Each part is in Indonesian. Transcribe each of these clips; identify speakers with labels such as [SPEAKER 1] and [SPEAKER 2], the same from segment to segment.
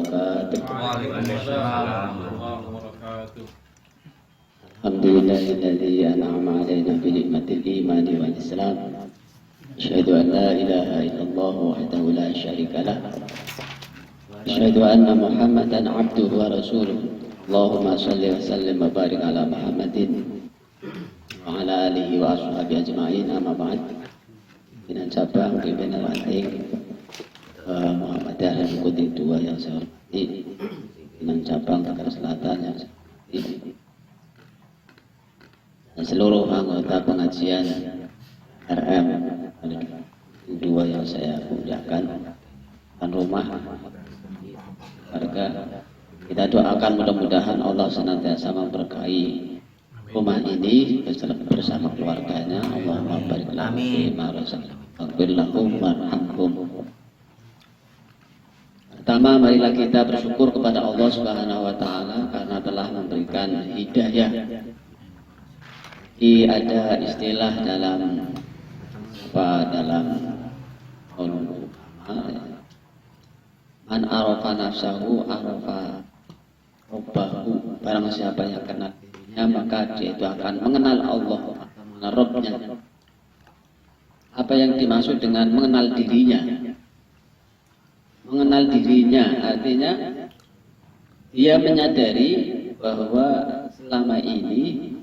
[SPEAKER 1] wabarakatuh.
[SPEAKER 2] Waalaikumsalam warahmatullahi wabarakatuh.
[SPEAKER 1] Alhamdulillahilladzi an'ama 'alaina bi ni'matil imani wal islam. Asyhadu an la ilaha illallah wahdahu la syarika lah. Asyhadu anna Muhammadan 'abduhu wa rasuluh. Allahumma shalli wa sallim wa barik ala Muhammadin wa ala alihi wa ashabihi ajma'in. Amma ba'd. Pimpinan cabang, pimpinan ranting Muhammadiyah yang ikuti dua yang saya hormati, pimpinan cabang Tangerang Selatan yang saya hormati, dan seluruh anggota pengajian RM dua yang saya muliakan, dan rumah warga. Kita doakan mudah-mudahan Allah senantiasa memberkahi rumah ini bersama keluarganya. Allahumma barik lahum fima razaqtahum lahum warhamhum. Pertama, marilah kita bersyukur kepada Allah Subhanahu wa taala karena telah memberikan hidayah. Ada istilah dalam man arafa nafsahu arafa rabbahu. Barang siapa yang kenal dirinya maka dia itu akan mengenal Allah, mengenal Rabbnya. Apa yang dimaksud dengan mengenal dirinya? Mengenal dirinya artinya dia menyadari bahwa selama ini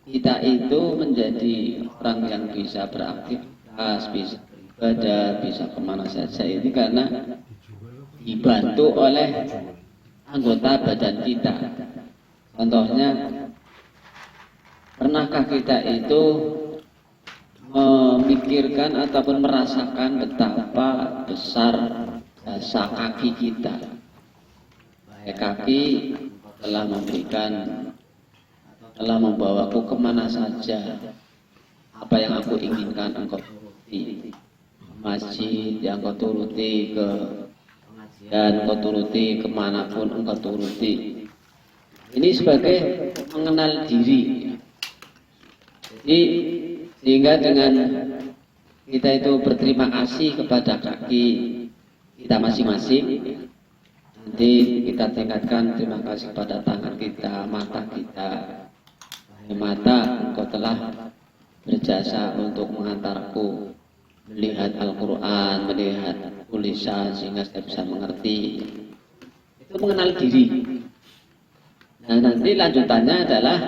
[SPEAKER 1] kita itu menjadi orang yang bisa beraktivitas, bisa beribadah, bisa kemana saja ini karena dibantu oleh anggota badan kita. Contohnya, pernahkah kita itu memikirkan ataupun merasakan betapa besar jasa kaki kita? Kaki telah membawaku kemana saja. Apa yang aku inginkan engkau turuti. Masjid yang engkau turuti, ke pengajian engkau turuti, kemanapun engkau turuti. Ini sebagai mengenal diri. Jadi sehingga dengan kita itu berterima kasih kepada kaki kita masing-masing, nanti kita tingkatkan terima kasih kepada tangan kita, mata kita. Mata, engkau telah berjasa untuk mengantarku melihat Al-Quran, melihat tulisan sehingga saya bisa mengerti. Itu mengenal diri. Nah, nanti lanjutannya adalah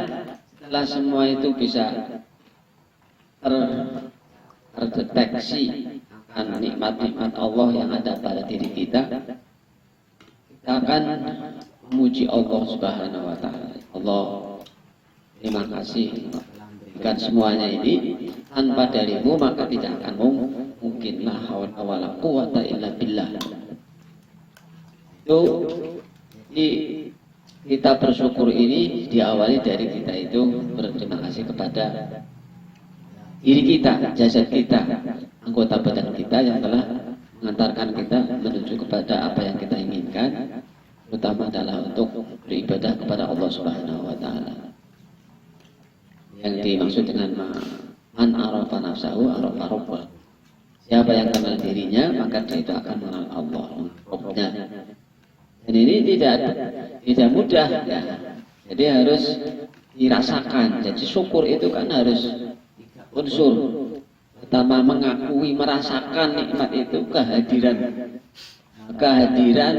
[SPEAKER 1] setelah semua itu bisa terdeteksi akan nikmat-nikmat Allah yang ada pada diri kita, kita akan memuji Allah Subhanahu wa taala. Allah, terima kasih memberikan semuanya ini. Tanpa darimu maka tidak akan mungkin. La haula wala quwata illa billah. Itu kita bersyukur ini diawali dari kita itu berterima kasih kepada diri kita, jasad kita, anggota badan kita yang telah mengantarkan kita menuju kepada apa yang kita inginkan, terutama adalah untuk beribadah kepada Allah Subhanahu wa taala. Yang dimaksud dengan man arafa nafsahu arafa rabbah. Siapa yang kenal dirinya maka dia itu akan mengenal Allah, Rabbnya. Dan ini tidak mudah ya. Jadi harus dirasakan. Jadi syukur itu kan harus unsur. Pertama mengakui, merasakan nikmat itu, kehadiran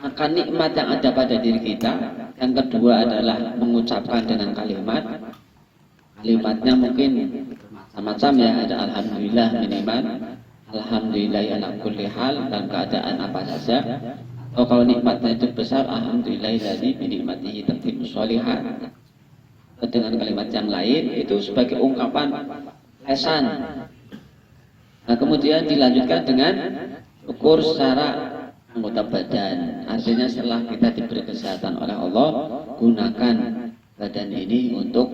[SPEAKER 1] akan nikmat yang ada pada diri kita. Yang kedua adalah mengucapkan dengan kalimatnya mungkin macam-macam ya, ada alhamdulillah minimal, alhamdulillah ala kulli hal, dalam keadaan apa saja. Atau kalau nikmatnya itu besar, alhamdulillahilladzi bi nikmatihi tatimmu sholihat. Dengan kalimat yang lain itu sebagai ungkapan lesan. Nah, kemudian dilanjutkan dengan syukur secara anggota badan. Artinya setelah kita diberi kesehatan oleh Allah, gunakan badan ini untuk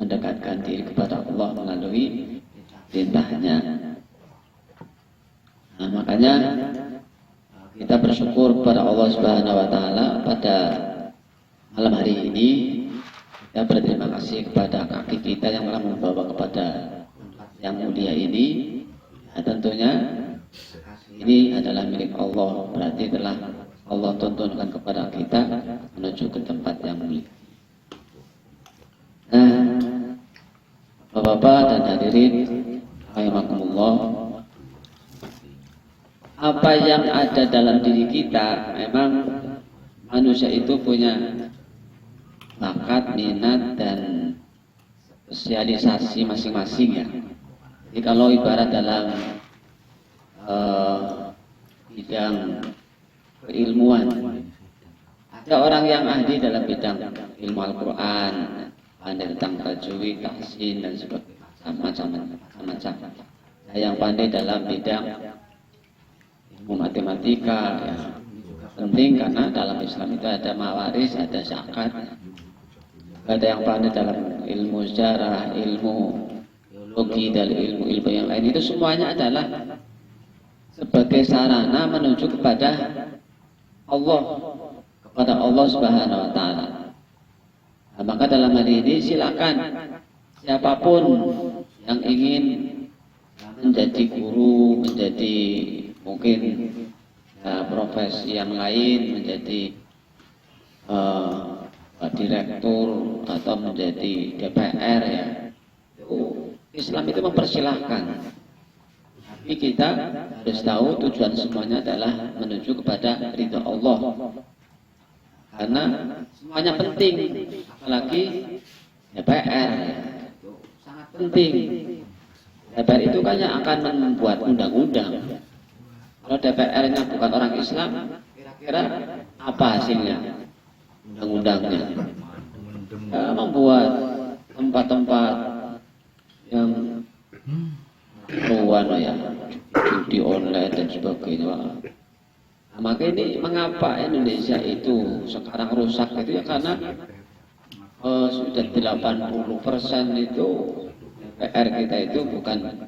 [SPEAKER 1] mendekatkan diri kepada Allah melalui perintahnya. Nah, makanya kita bersyukur kepada Allah Subhanahu wa taala pada malam hari ini. Kita berterima kasih kepada kaki kita yang telah membawa kepada yang mulia ini. Nah, tentunya ini adalah milik Allah, berarti telah Allah tuntunkan kepada kita menuju ke tempat yang mulia. Nah, Bapak-bapak dan hadirin rahimakumullah, apa yang ada dalam diri kita, memang manusia itu punya bakat, minat, dan spesialisasi masing-masing ya. Jadi kalau ibarat dalam bidang keilmuan, ada orang yang ahli dalam bidang ilmu Al-Quran, pandai tentang tajwid, tahsin, dan sebagainya, macam-macam. Ada yang pandai dalam bidang ilmu matematika ya. Penting karena dalam Islam itu ada mawaris, ada zakat. Ada yang pandai dalam ilmu sejarah, ilmu biologi, dan ilmu-ilmu yang lain. Itu semuanya adalah sebagai sarana menuju kepada Allah, kepada Allah Subhanahu wa Ta'ala. Nah, maka dalam hal ini silakan siapapun yang ingin menjadi guru, menjadi mungkin profesi yang lain, menjadi direktur atau menjadi DPR ya, Islam itu mempersilahkan. Tapi kita harus tahu tujuan semuanya adalah menuju kepada ridha Allah. Karena semuanya penting, apalagi DPR ya, sangat penting. DPR itu kan yang akan membuat undang-undang. Kalau DPR-nya bukan orang Islam, kira-kira apa hasilnya? Undang-undangnya membuat tempat-tempat yang ruan ya, judi online dan sebagainya. Nah, maka ini mengapa Indonesia itu sekarang rusak itu ya karena sudah 80% itu DPR kita itu bukan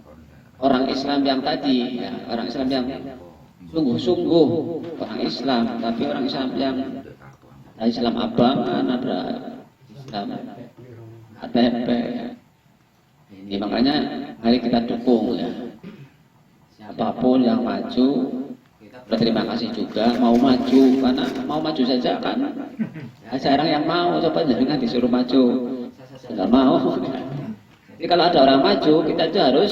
[SPEAKER 1] orang Islam yang tadi ya, orang Islam yang sungguh-sungguh orang Islam, tapi orang Islam yang Islam abangan, ada Islam KTP ya. Ini makanya mari kita dukung ya, siapapun yang maju kita berterima kasih juga mau maju, karena mau maju saja kan ya, jarang yang mau. Coba jangan disuruh maju, nggak mau. Jadi kalau ada orang maju kita itu harus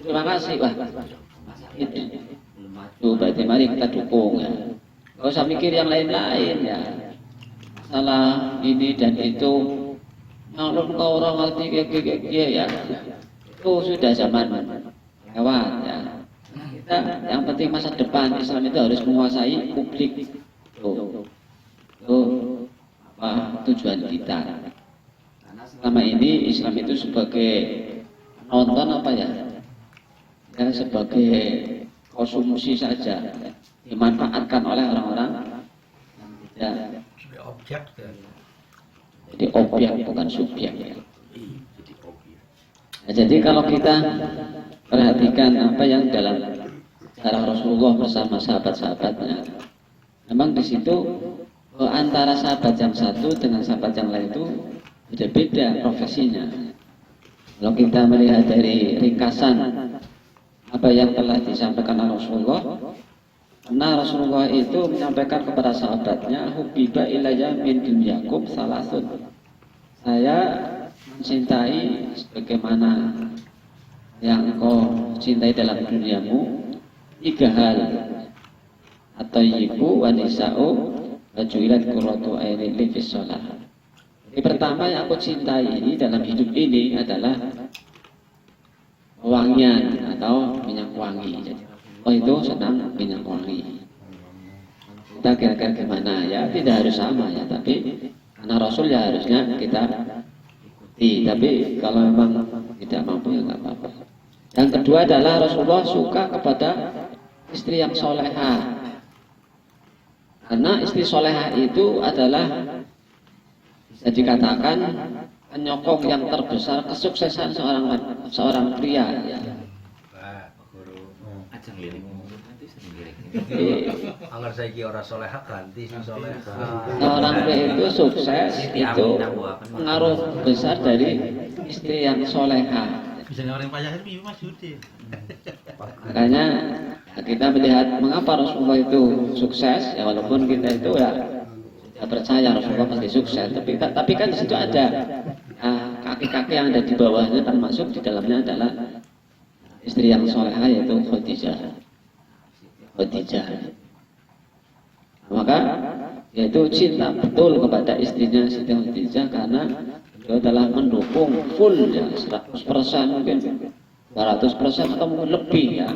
[SPEAKER 1] terima kasih. Wah itu belum maju, berarti mari kita dukung ya, nggak usah mikir yang lain-lain ya, masalah ini dan itu nyalon ke orang ngerti ya, itu sudah zaman lewat ya. Kita yang penting masa depan Islam itu harus menguasai publik. Tuh apa tujuan kita? Karena selama ini Islam itu sebagai nonton apa ya, ya sebagai konsumsi saja, dimanfaatkan oleh orang-orang yang tidak
[SPEAKER 3] objek.
[SPEAKER 1] jadi objek bukan subjek ya. Nah, jadi kalau kita perhatikan apa yang dalam sejarah Rasulullah bersama sahabat-sahabatnya, memang di situ antara sahabat yang satu dengan sahabat yang lain itu beda-beda profesinya. Kalau kita melihat dari ringkasan apa yang telah disampaikan oleh Rasulullah, karena Rasulullah itu menyampaikan kepada sahabatnya, hubbiba ilayya min dunyakum salasun. Saya mencintai sebagaimana yang engkau cintai dalam duniamu, 3 hal. At-thayyibu wa nisa'u wa ju'ilat qurratu aini li fis shalah. Jadi pertama yang aku cintai ini dalam hidup ini adalah wangian atau minyak wangi. Jadi itu senang minyak wangi. Kita kira-kira gimana ya, tidak harus sama ya, tapi karena Rasul ya harusnya kita ikuti. Tapi kalau memang tidak mampu ya nggak apa-apa. Yang kedua adalah Rasulullah suka kepada istri yang soleha. Karena istri soleha itu adalah bisa dikatakan penyokong yang terbesar kesuksesan seorang pria ya.
[SPEAKER 3] Angger saiki ora salehah ganti sing salehah.
[SPEAKER 1] Seorang pria itu sukses itu pengaruh besar dari istri yang soleha.
[SPEAKER 4] Bisa orang payah itu Mas Yudi.
[SPEAKER 1] Makanya Kita melihat mengapa Rasulullah itu sukses, ya walaupun kita itu ya percaya Rasulullah pasti sukses, tapi kan di situ ada kaki-kaki yang ada di bawahnya, termasuk di dalamnya adalah istri yang solehah yaitu Khadijah. Maka yaitu cinta betul kepada istrinya Siti Khadijah karena dia adalah mendukung full ya 100% mungkin 200% atau mungkin lebih ya,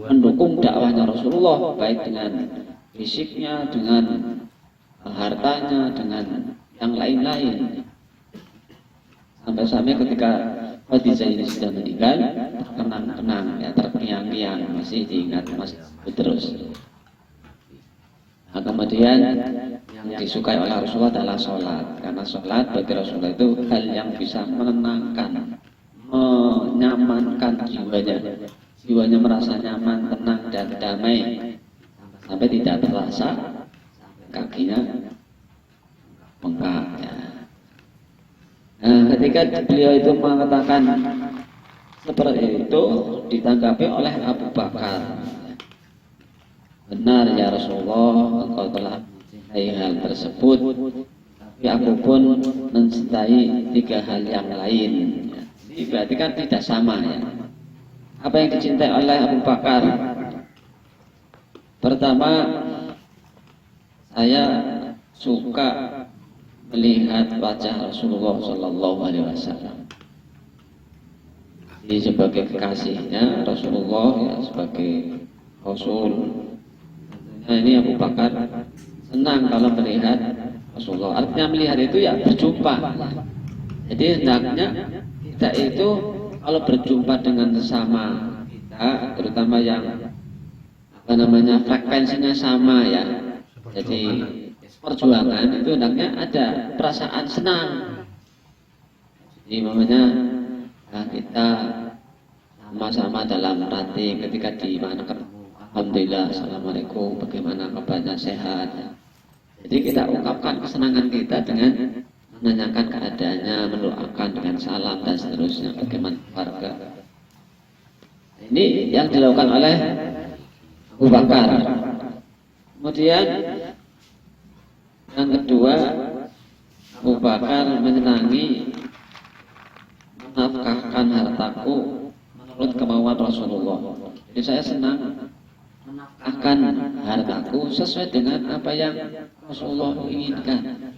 [SPEAKER 1] mendukung dakwahnya Rasulullah baik dengan fisiknya, dengan hartanya, dengan yang lain-lain. Sampai-sampai ketika Khadijah ini sudah meninggal, terkenang-kenang ya, terpiang-piang, masih diingat masih terus. Nah, kemudian yang disukai oleh Rasulullah adalah sholat, karena sholat bagi Rasulullah itu hal yang bisa menenangkan, menyamankan jiwanya merasa nyaman, tenang dan damai, sampai tidak terasa kakinya bengkak ya. Nah, ketika beliau itu mengatakan seperti itu, ditanggapi oleh Abu Bakar, benar ya Rasulullah, engkau telah mencintai hal tersebut, tapi aku pun mencintai 3 hal yang lain. Ini berarti kan tidak sama ya. Apa yang dicintai oleh Abu Bakar? Pertama, saya suka melihat wajah Rasulullah Shallallahu Alaihi Wasallam. Jadi sebagai kekasihnya Rasulullah ya, sebagai Rasul. Nah, ini Abu Bakar senang kalau melihat Rasulullah. Artinya melihat itu ya berjumpa. Jadi hendaknya kita itu kalau berjumpa dengan sesama kita, terutama yang frekuensinya sama ya. Jadi perjuangan itu hendaknya ada perasaan senang. Jadi namanya kita sama-sama dalam rati ketika di mana ketemu, alhamdulillah, assalamualaikum, bagaimana kabarnya, sehat. Jadi kita ungkapkan kesenangan kita dengan menanyakan keadaannya, mendoakan dengan salam dan seterusnya, bagaimana keluarga. Ini yang dilakukan oleh Abu Bakar. Kemudian yang kedua, Abu Bakar menyenangi menafkahkan hartaku menurut kemauan Rasulullah. Jadi saya senang menafkahkan hartaku sesuai dengan apa yang Rasulullah inginkan.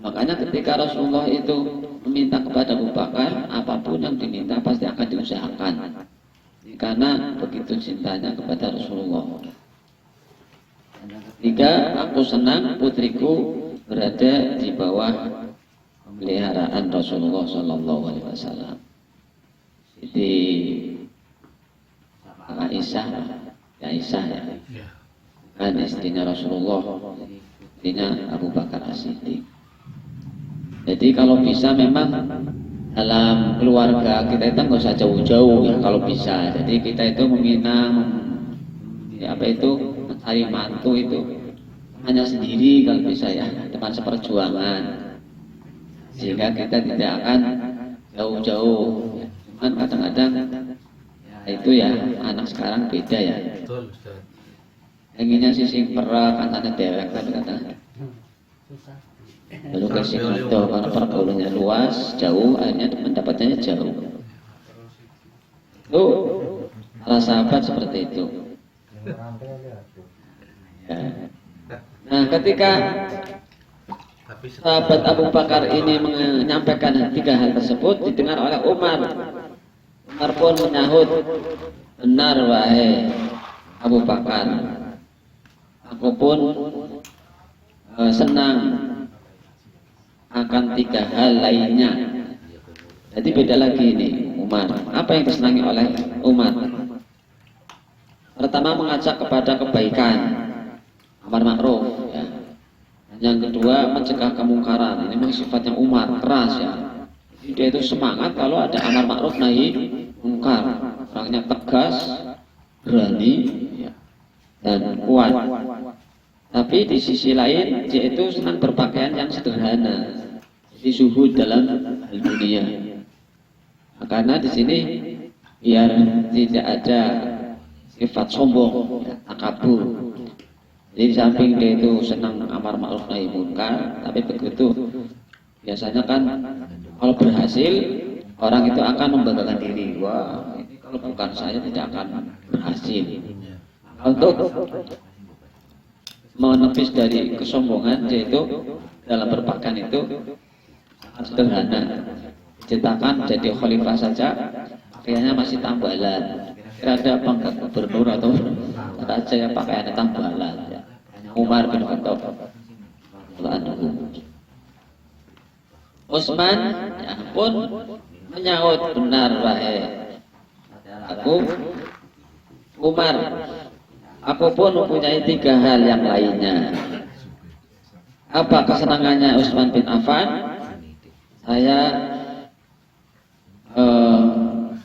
[SPEAKER 1] Makanya ketika Rasulullah itu meminta kepada Abu Bakar, apapun yang diminta pasti akan diusahakan, karena begitu cintanya kepada Rasulullah. Ketiga, aku senang putriku berada di bawah pemeliharaan Rasulullah Shallallahu Alaihi Wasallam. Jadi Aisyah ya, kan istrinya Rasulullah, istrinya Abu Bakar As-Siddiq. Jadi kalau bisa memang dalam keluarga kita itu nggak usah jauh-jauh ya kalau bisa. Jadi kita itu meminang mencari mantu itu hanya sendiri kalau bisa ya, teman seperjuangan, sehingga kita tidak akan jauh-jauh. Cuman kadang-kadang itu ya anak sekarang beda ya.
[SPEAKER 3] Betul, Ustaz.
[SPEAKER 1] Pengennya sisi perak, katanya dewek, tapi kadang lalu kasih itu karena pergaulannya luas, jauh, akhirnya mendapatnya jauh. Itu para sahabat seperti itu. Ya. Nah, ketika sahabat Abu Bakar ini menyampaikan 3 hal tersebut, didengar oleh Umar. Umar pun menyahut, benar wahai Abu Bakar, aku pun senang akan 3 hal lainnya. Jadi beda lagi ini Umar. Apa yang disenangi oleh Umar? Pertama, mengajak kepada kebaikan, amar ma'ruf ya. Yang kedua, mencegah kemungkaran. Ini memang sifatnya Umar, keras ya. Dia itu semangat kalau ada amar ma'ruf nahi mungkar. Orangnya tegas, berani ya, dan kuat. Tapi di sisi lain dia itu senang berpakaian yang sederhana, jadi zuhud dalam hal dunia. Nah, karena di sini biar tidak ada sifat sombong, ya, takabur. Jadi di samping dia itu senang amar ma'ruf nahi munkar, tapi begitu biasanya kan kalau berhasil orang itu akan membanggakan diri. Wah, ini kalau bukan saya tidak akan berhasil. Untuk menepis dari kesombongan, yaitu dalam berpakaian itu sangat sederhana. Cetakan jadi khalifah saja, pakaiannya masih tambalan. Kira ada apa enggak gubernur atau saja yang pakaiannya tambalan. Ya. Umar bin Khattab, Utsman, ya pun menyaut, benar wahai aku Umar, aku pun mempunyai 3 hal yang lainnya. Apa kesenangannya Utsman bin Affan? Saya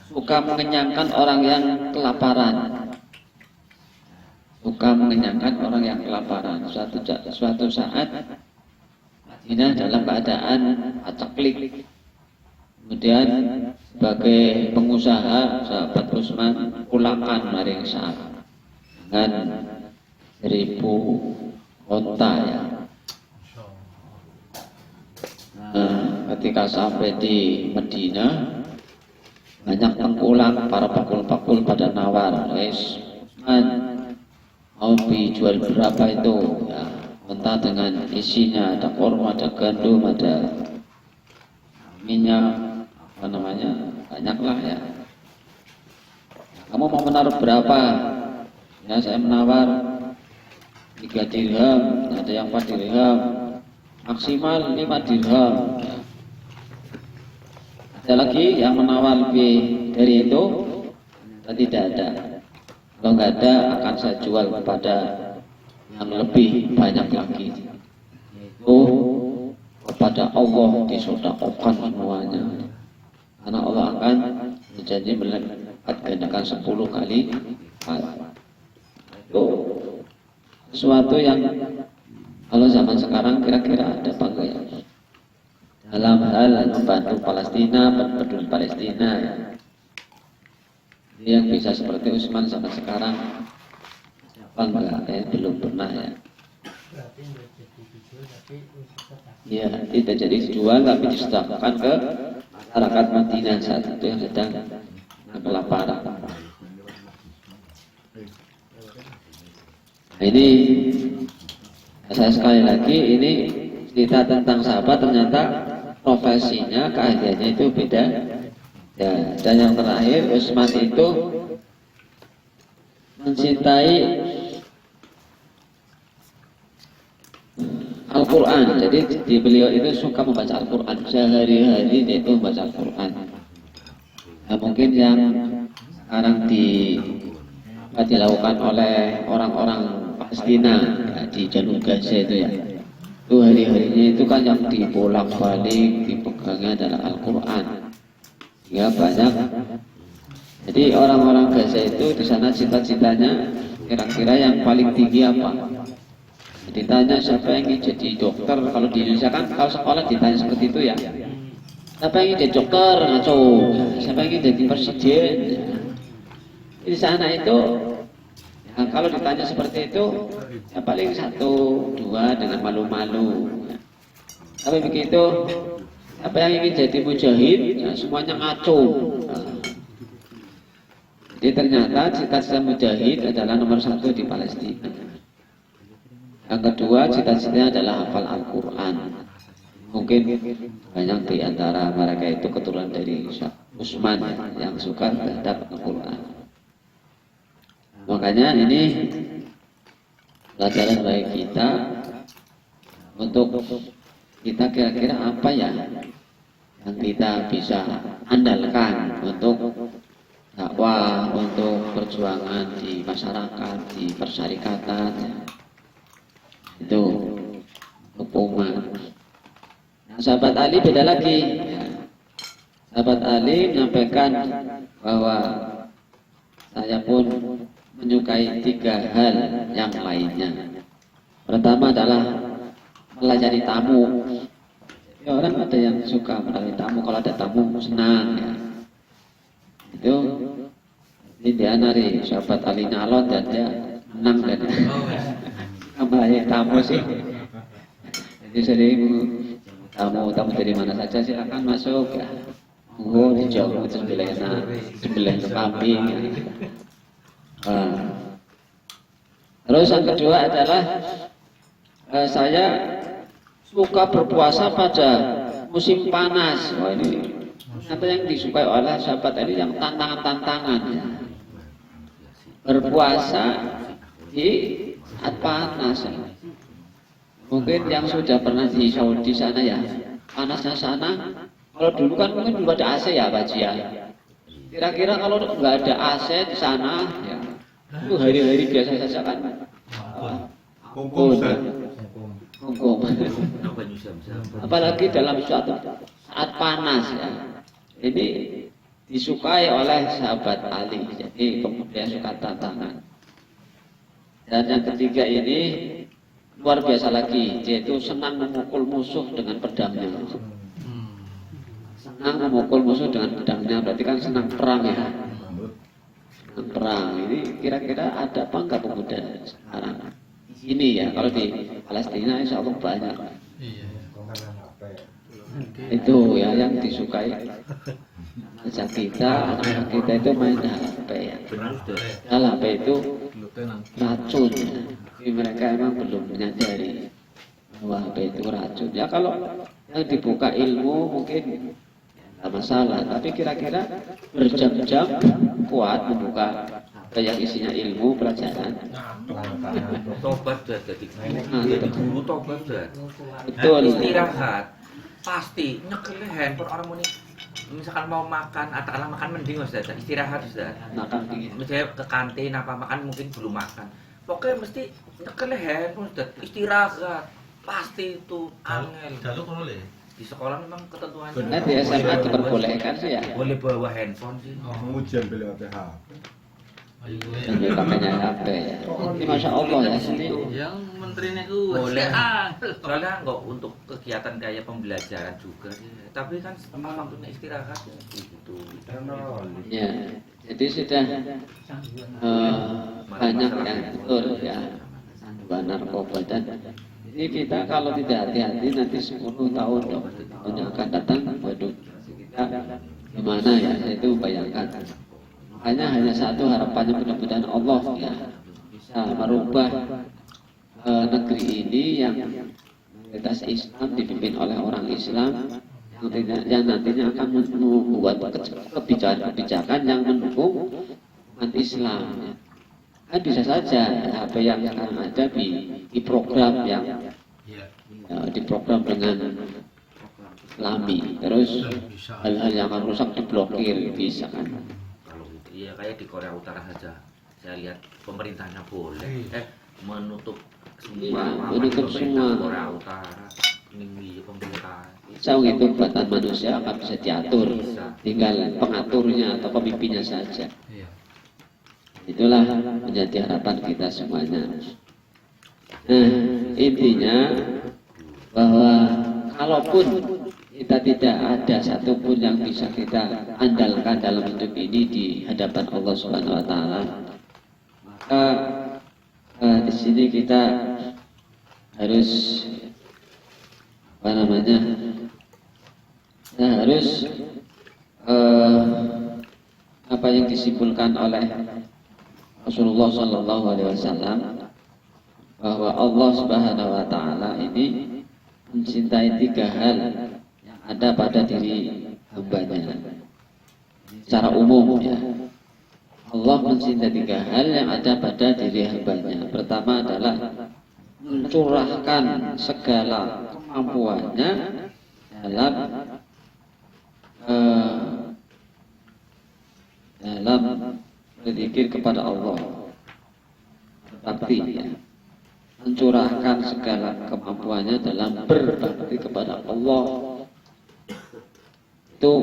[SPEAKER 1] suka mengenyangkan orang yang kelaparan. Suka mengenyangkan orang yang kelaparan. Suatu saat ini dalam keadaan acaklik. Kemudian sebagai pengusaha, sahabat Utsman pulangkan maring saat dengan 1000 onta ya. Ketika sampai di Madinah, banyak tengkulak, para pakul-pakul pada nawar, Utsman mau dijual berapa itu? Ya, onta dengan isinya ada korma, ada gandum, ada minyak, apa namanya, banyaklah ya. Kamu mau menaruh berapa? Ya, saya menawar 3 dirham, ada yang 4 dirham, maksimal 5 dirham. Ada lagi yang menawar lebih dari itu? Tidak ada. Kalau nggak ada, akan saya jual kepada yang lebih banyak lagi. Itu kepada Allah disedekahkan semuanya. Karena Allah akan berjanji melipat gandakan 10 kali lipat. Itu sesuatu yang kalau zaman sekarang kira-kira ada apa enggak ya? Dalam hal membantu Palestina, peduli Palestina ya. Yang bisa seperti Utsman zaman sekarang apa enggak? Belum pernah ya. Ya, tidak jadi dijual tapi disedekahkan ke masyarakat Madinah saat itu yang sedang kelaparan. Nah, ini saya sekali lagi ini cerita tentang sahabat, ternyata profesinya, keahliannya itu beda. Ya, dan yang terakhir Utsman itu mencintai Al-Quran. Jadi di beliau itu suka membaca Al-Quran, sehari-hari dia itu membaca Al-Quran. Nah, mungkin yang sekarang dilakukan oleh orang-orang Palestina ya, di Jalur Gaza itu ya, itu hari-harinya itu kan yang dibolak-balik dipegangnya adalah Al-Quran. Ya banyak. Jadi orang-orang Gaza itu di sana cita-citanya kira-kira yang paling tinggi apa? Ditanya siapa yang ingin jadi dokter, kalau di Indonesia kan kalau sekolah ditanya seperti itu ya. Siapa yang ingin jadi dokter? Ngaco. Siapa yang ingin jadi presiden? Di sana itu ya, kalau ditanya seperti itu ya paling 1, 2 dengan malu-malu. Tapi begitu apa yang ingin jadi mujahid ya semuanya ngaco. Jadi ternyata cita-cita mujahid adalah nomor 1 di Palestina. Yang kedua cita-citanya adalah hafal Al-Quran. Mungkin banyak di antara mereka itu keturunan dari Utsman yang suka terhadap Al-Quran. Makanya ini pelajaran bagi kita untuk kita kira-kira apa ya yang kita bisa andalkan untuk dakwah, untuk perjuangan di masyarakat, di persyarikatan itu untuk umat. Nah, sahabat Ali beda lagi. Sahabat Ali menyampaikan bahwa saya pun menyukai 3 hal yang lainnya. Pertama adalah melayani tamu. Ya, orang ada yang suka melayani tamu, kalau ada tamu senang ya. Itu Ini dia nari sahabat Ali nyalon dan dia menang dan kembali tamu sih. Jadi sering tamu dari mana saja silakan masuk ya. Dijauh sebelah kambing. Terus yang kedua adalah saya suka berpuasa pada musim panas. Wah ini ternyata yang disukai oleh sahabat ini yang tantangan-tantangan. Berpuasa di saat panas. Mungkin yang sudah pernah di Saudi sana ya, panasnya sana. Kalau dulu kan mungkin belum ada AC ya Pak Jia. Kira-kira kalau nggak ada AC di sana, ya, itu hari-hari biasa saja kan. Kungkum. Apalagi dalam suatu saat panas ya. Ini disukai oleh sahabat Ali. Jadi kemudian suka tantangan. Dan yang ketiga ini luar biasa lagi, yaitu senang memukul musuh dengan pedangnya. Senang memukul musuh dengan pedangnya, berarti kan senang perang ya. Senang perang. Ini kira-kira ada apa enggak pemuda sekarang? Ini ya, kalau di Palestina insya Allah banyak. Itu ya yang disukai. Masa kita, anak kita itu main HP ya. HP itu racun. Tapi mereka emang belum menyadari bahwa HP itu racun. Ya kalau yang dibuka ilmu mungkin tidak masalah. Tapi kira-kira berjam-jam kuat membuka yang isinya ilmu pelajaran.
[SPEAKER 4] Tobat dah jadi guru tobat dah.
[SPEAKER 1] Betul.
[SPEAKER 4] Istirahat pasti nyekel handphone orang muni. Misalkan mau makan atau kalau makan mending Ustaz, istirahat Ustaz.
[SPEAKER 1] Makan dingin.
[SPEAKER 4] Misalnya ke kantin apa makan mungkin belum makan. Pokoknya mesti nyekel handphone Ustaz, istirahat. Pasti itu angel. Di sekolah memang ketentuannya.
[SPEAKER 1] Nah di SMA diperbolehkan sih ya.
[SPEAKER 4] Boleh bawa handphone sih.
[SPEAKER 2] Ujian beli HP.
[SPEAKER 1] Dan pakainya HP ya. Ini Masya Allah ya. Ini
[SPEAKER 5] Yang menterinya itu
[SPEAKER 4] Boleh. Soalnya enggak untuk kegiatan kayak pembelajaran juga sih. Tapi kan waktunya istirahat ya gitu.
[SPEAKER 1] ya. Jadi sudah banyak yang betul ya. Sanduan narkoba dan ini kita kalau tidak hati-hati nanti 10 tahun yang akan datang, waduh kita gimana ya, itu bayangkan. Hanya satu harapannya mudah-mudahan Allah ya bisa merubah negeri ini yang mayoritas Islam dipimpin oleh orang Islam yang nantinya akan membuat kebijakan yang mendukung umat Islam. Ya. Kan bisa saja apa yang sekarang ada di program yang diprogram dengan Islami, terus hal-hal yang akan rusak diblokir bisa kan.
[SPEAKER 4] Iya kayak di Korea Utara saja. Saya lihat pemerintahnya boleh menutup semua.
[SPEAKER 1] Menutup semua.
[SPEAKER 4] Korea Utara ini pemerintah.
[SPEAKER 1] Jauh itu buatan manusia akan bisa diatur, tinggal pengaturnya atau pemimpinnya saja. Itulah menjadi harapan kita semuanya. Nah, intinya bahwa kalaupun kita tidak ada satupun yang bisa kita andalkan dalam hidup ini di hadapan Allah Subhanahu Wa Taala, maka di sini kita harus harus apa yang disimpulkan oleh Rasulullah Sallallahu Alaihi Wasallam bahwa Allah Subhanahu Wa Taala ini mencintai 3 hal yang ada pada diri hambanya. Secara umum ya, Allah mencintai 3 hal yang ada pada diri hambanya. Pertama adalah mencurahkan segala kemampuannya dalam berzikir kepada Allah, berbakti ya. Mencurahkan segala kemampuannya dalam berbakti kepada Allah, itu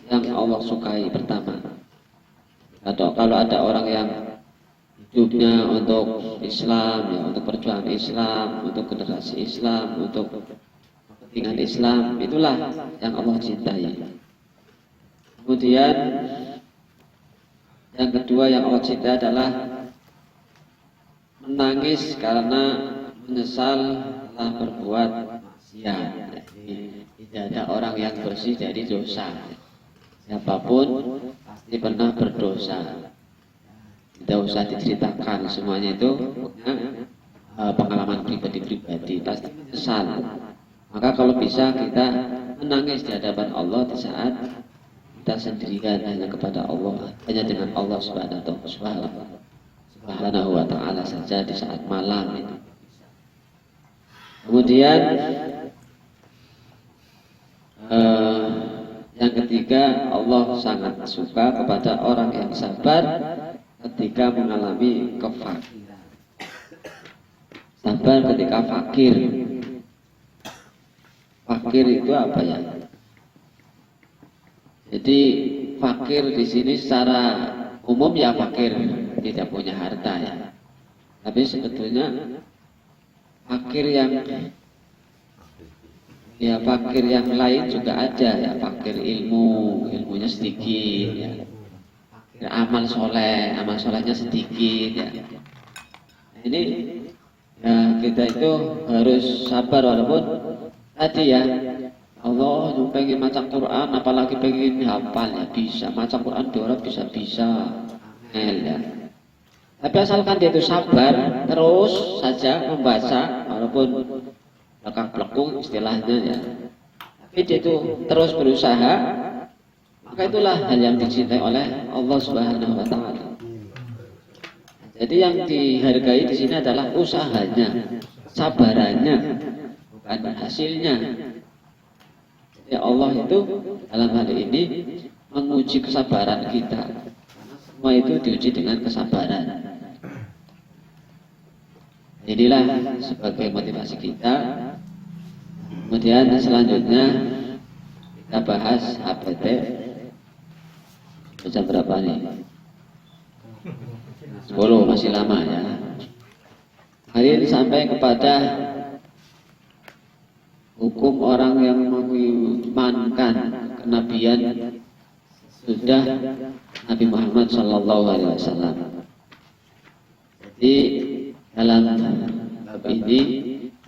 [SPEAKER 1] yang Allah sukai pertama. Atau kalau ada orang yang hidupnya untuk Islam ya, untuk perjuangan Islam, untuk generasi Islam, untuk kepentingan Islam, itulah yang Allah cintai. Kemudian Yang kedua yang Allah cinta adalah menangis karena menyesal telah berbuat maksiat. Jadi, tidak ada orang yang bersih dari dosa. Siapapun pasti pernah berdosa. Tidak usah diceritakan, semuanya itu punya pengalaman pribadi-pribadi, pasti menyesal. Maka kalau bisa kita menangis di hadapan Allah di saat kita sendirian hanya kepada Allah, hanya dengan Allah Subhanahu wa ta'ala saja di saat malam itu. Kemudian yang ketiga, Allah sangat suka kepada orang yang sabar ketika mengalami kefakiran. Sabar ketika fakir. Fakir itu apa ya? Jadi fakir di sini secara umum ya fakir, tidak punya harta ya. Tapi sebetulnya fakir yang lain juga ada ya, fakir ilmunya sedikit ya. Fakir amal solehnya sedikit ya. Nah, ini ya kita itu harus sabar walaupun tadi ya Allah pengen maca Quran, apalagi pengen hafal ya bisa, maca Quran dua bisa ya. Tapi asalkan dia itu sabar terus saja membaca walaupun belakang-belakang istilahnya ya. Tapi dia itu terus berusaha, maka itulah hal yang dicintai oleh Allah Subhanahu wa ta'ala. Jadi yang dihargai di sini adalah usahanya, sabarannya, bukan hasilnya. Ya Allah itu dalam hal ini menguji kesabaran kita. Semua itu diuji dengan kesabaran. Inilah sebagai motivasi kita. Kemudian selanjutnya kita bahas HPT. Jam berapa nih? 10, masih lama ya. Hari ini sampai kepada hukum orang yang mengimankan kenabian sudah Nabi Muhammad SAW. Jadi dalam bab ini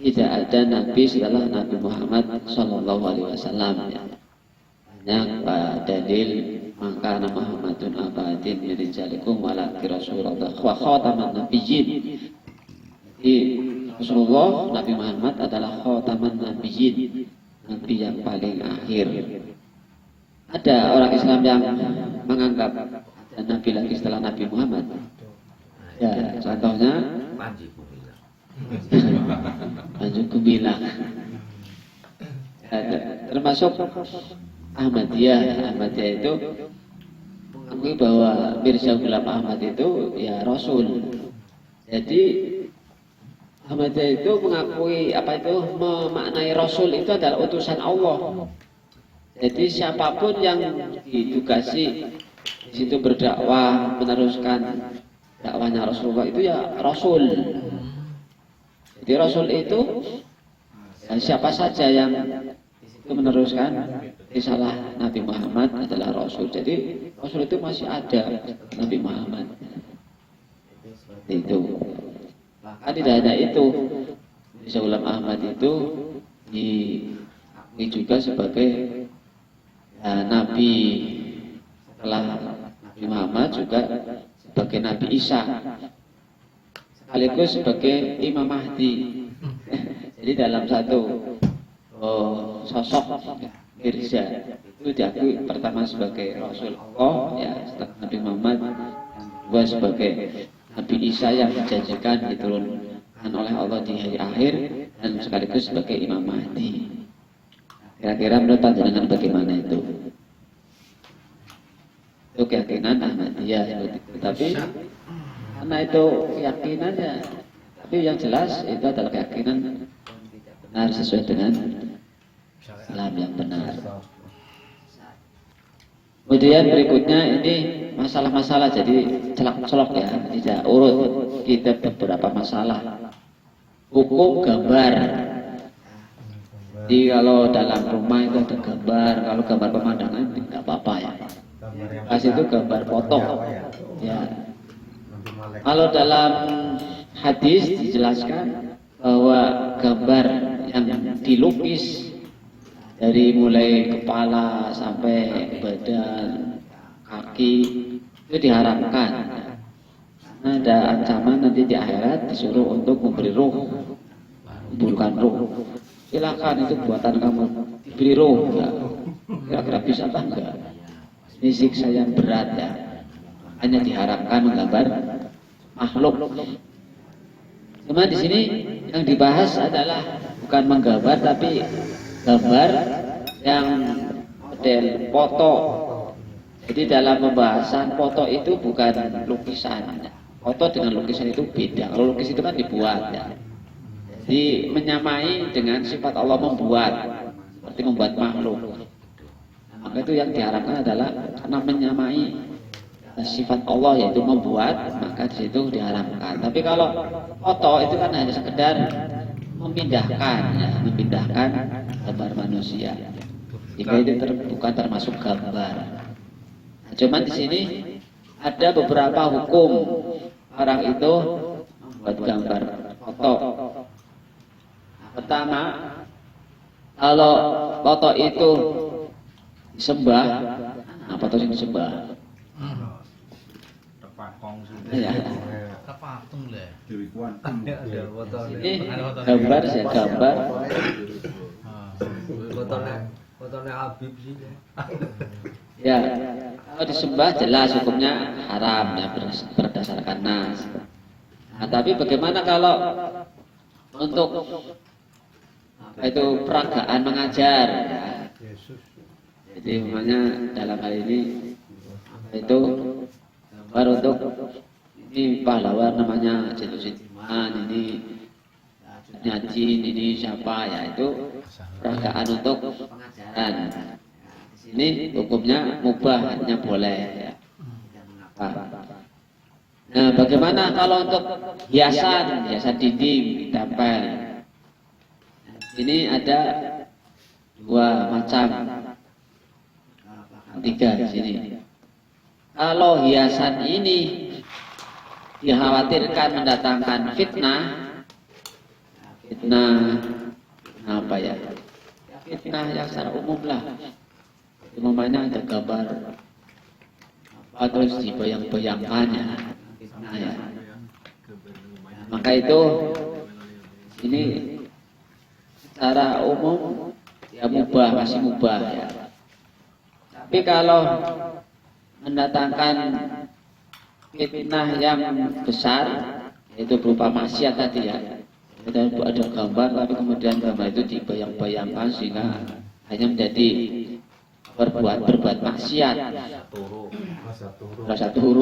[SPEAKER 1] tidak ada nabi setelah Nabi Muhammad SAW. Banyak dalil maka Muhammadun abadin min rijalikum walaki Rasulullah wa khataman nabiyyin. Jadi Rasulullah Nabi Muhammad adalah khataman nabiyyin, nabi yang paling akhir. Ada orang Islam yang menganggap ada nabi lagi setelah Nabi Muhammad. Ya, contohnya Panji Gumilang. Termasuk Ahmadiyah itu mengakui bahwa Mirza Ghulam Ahmad itu ya Rasul. Jadi Ahmadiyah itu mengakui memaknai Rasul itu adalah utusan Allah. Jadi siapapun yang ditugasi di situ berdakwah meneruskan dakwahnya Rasulullah itu ya Rasul. Jadi Rasul itu ya siapa saja yang itu meneruskan risalah Nabi Muhammad adalah Rasul. Jadi Rasul itu masih ada Nabi Muhammad. Itu. Bahkan tidak hanya itu, Mirza Ghulam Ahmad itu diakui juga sebagai Nabi setelah Nabi Muhammad, juga sebagai Nabi Isa, sekaligus sebagai Imam Mahdi. Jadi dalam satu sosok Mirza itu diakui pertama sebagai Rasul Allah ya setelah Nabi Muhammad, kedua sebagai Nabi Isa yang dijanjikan diturunkan oleh Allah di hari akhir, dan sekaligus sebagai Imam Mahdi. Kira-kira menurut panjenengan bagaimana itu? Itu keyakinan Ahmadiyah seperti itu. Tapi karena itu keyakinannya, tapi yang jelas itu adalah keyakinan benar sesuai dengan Islam yang benar. Kemudian berikutnya ini masalah-masalah, jadi celak-celok ya, tidak urut. Kita beberapa masalah. Hukum gambar. Jadi kalau dalam rumah itu ada gambar, kalau gambar pemandangan tidak apa-apa ya. Kasih itu gambar foto. Ya. Kalau dalam hadis dijelaskan bahwa gambar yang dilukis dari mulai kepala sampai badan, kaki itu diharamkan. Karena ada ancaman nanti di akhirat disuruh untuk memberi ruh, bukan ruh. Silakan itu buatan kamu, diberi ruh. Kira-kira bisa apa enggak? Ini siksa yang berat ya. Hanya diharapkan menggambar makhluk. Cuma di sini yang dibahas adalah bukan menggambar tapi gambar yang model foto. Jadi dalam pembahasan foto itu bukan lukisan. Foto dengan lukisan itu beda. Kalau lukis itu kan dibuat ya. Jadi menyamai dengan sifat Allah membuat, seperti membuat makhluk. Maka itu yang diharapkan adalah karena menyamai sifat Allah yaitu membuat, maka di situ diharamkan. Tapi kalau foto itu kan hanya sekedar memindahkan, ya, memindahkan gambar manusia. Jika itu bukan termasuk gambar. Nah, cuman di sini ada beberapa hukum orang itu membuat gambar foto. Pertama, kalau foto itu disembah, nah foto ini disembah. Ya.
[SPEAKER 5] Kepatung lah.
[SPEAKER 3] Ada fotonya.
[SPEAKER 1] Ini gambar saya gambar.
[SPEAKER 3] Fotonya Habib sih.
[SPEAKER 1] Ya, kalau disembah jelas hukumnya haram ya berdasarkan nas. Nah, tapi bagaimana kalau untuk itu peragaan mengajar? Ya. Jadi namanya dalam hal ini itu gambar untuk ini pahlawan namanya Jatusidiman, ini Nyajin, ini siapa ya, itu peragaan untuk pengajaran. Ini hukumnya mubah, hanya boleh ya. Nah, bagaimana kalau untuk hiasan dinding, tempel? Ini ada dua macam, tiga di sini. Kalau hiasan ini dikhawatirkan mendatangkan fitnah apa ya? Fitnah yang secara umum lah. Umumnya ada gambar atau dibayang-bayangkannya. Nah, ya. Maka itu ini secara umum ya mubah, masih mubah ya. Tapi kalau mendatangkan fitnah yang besar, itu berupa maksiat tadi ya. Kita ada gambar, tapi kemudian gambar itu dibayang-bayangkan sehingga hanya menjadi berbuat maksiat. Rasa turu.